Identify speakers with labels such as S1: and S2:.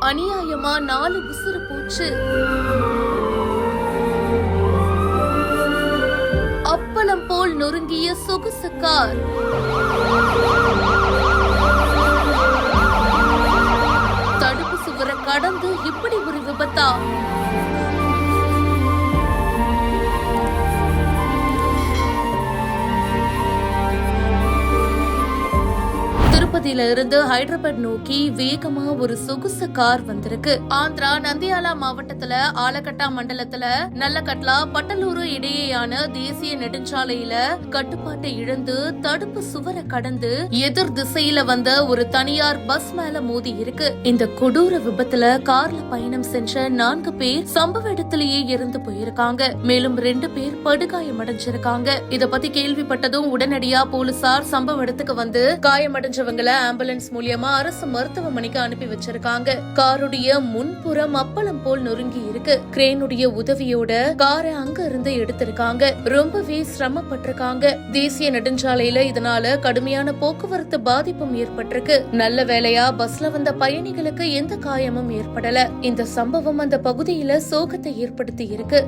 S1: அநியாயமா 4 உசுறு போச்சு. அப்பளம் போல் நொறுங்கிய சொகுசு கார். தடுப்பு சுவரை கடந்து இப்படி ஒரு விபத்தா? திருப்பதியில இருந்து ஹைதராபாத் நோக்கி வேகமா ஒரு சொகுசு கார் வந்திருக்கு. ஆந்திரா நந்தியாலா மாவட்டத்துல ஆலக்கட்டா மண்டலத்துல நல்லக்கட்லா பட்டலூரு இடையேயான தேசிய நெடுஞ்சாலையில கட்டுப்பாட்டை இழந்து தடுப்பு சுவரை கடந்து எதிர் திசையில வந்த ஒரு தனியார் பஸ் மேல மோதி இருக்கு. இந்த கொடூர விபத்துல கார்ல பயணம் சென்ற 4 பேர் சம்பவ இடத்திலேயே இறந்து போயிருக்காங்க. மேலும் 2 பேர் படுகாயமடைஞ்சிருக்காங்க. இத பத்தி கேள்விப்பட்டதும் உடனடியா போலீசார் சம்பவ இடத்துக்கு வந்து காயமடைஞ்சவங்க ஆம்புலன்ஸ் மூலியமா அரசு மருத்துவமனைக்கு அனுப்பி வச்சிருக்காங்க. காருடைய முன்புறம் அப்பளம் போல் நொறுங்கி இருக்கு. கிரேனுடைய உதவியோட காரை அங்க இருந்து எடுத்திருக்காங்க. ரொம்பவே சிரமப்பட்டிருக்காங்க. தேசிய நெடுஞ்சாலையில இதனால கடுமையான போக்குவரத்து பாதிப்பும் ஏற்பட்டிருக்கு. நல்ல வேளையா பஸ்ல வந்த பயணிகளுக்கு எந்த காயமும் ஏற்படல. இந்த சம்பவம் அந்த பகுதியில சோகத்தை ஏற்படுத்தி இருக்கு.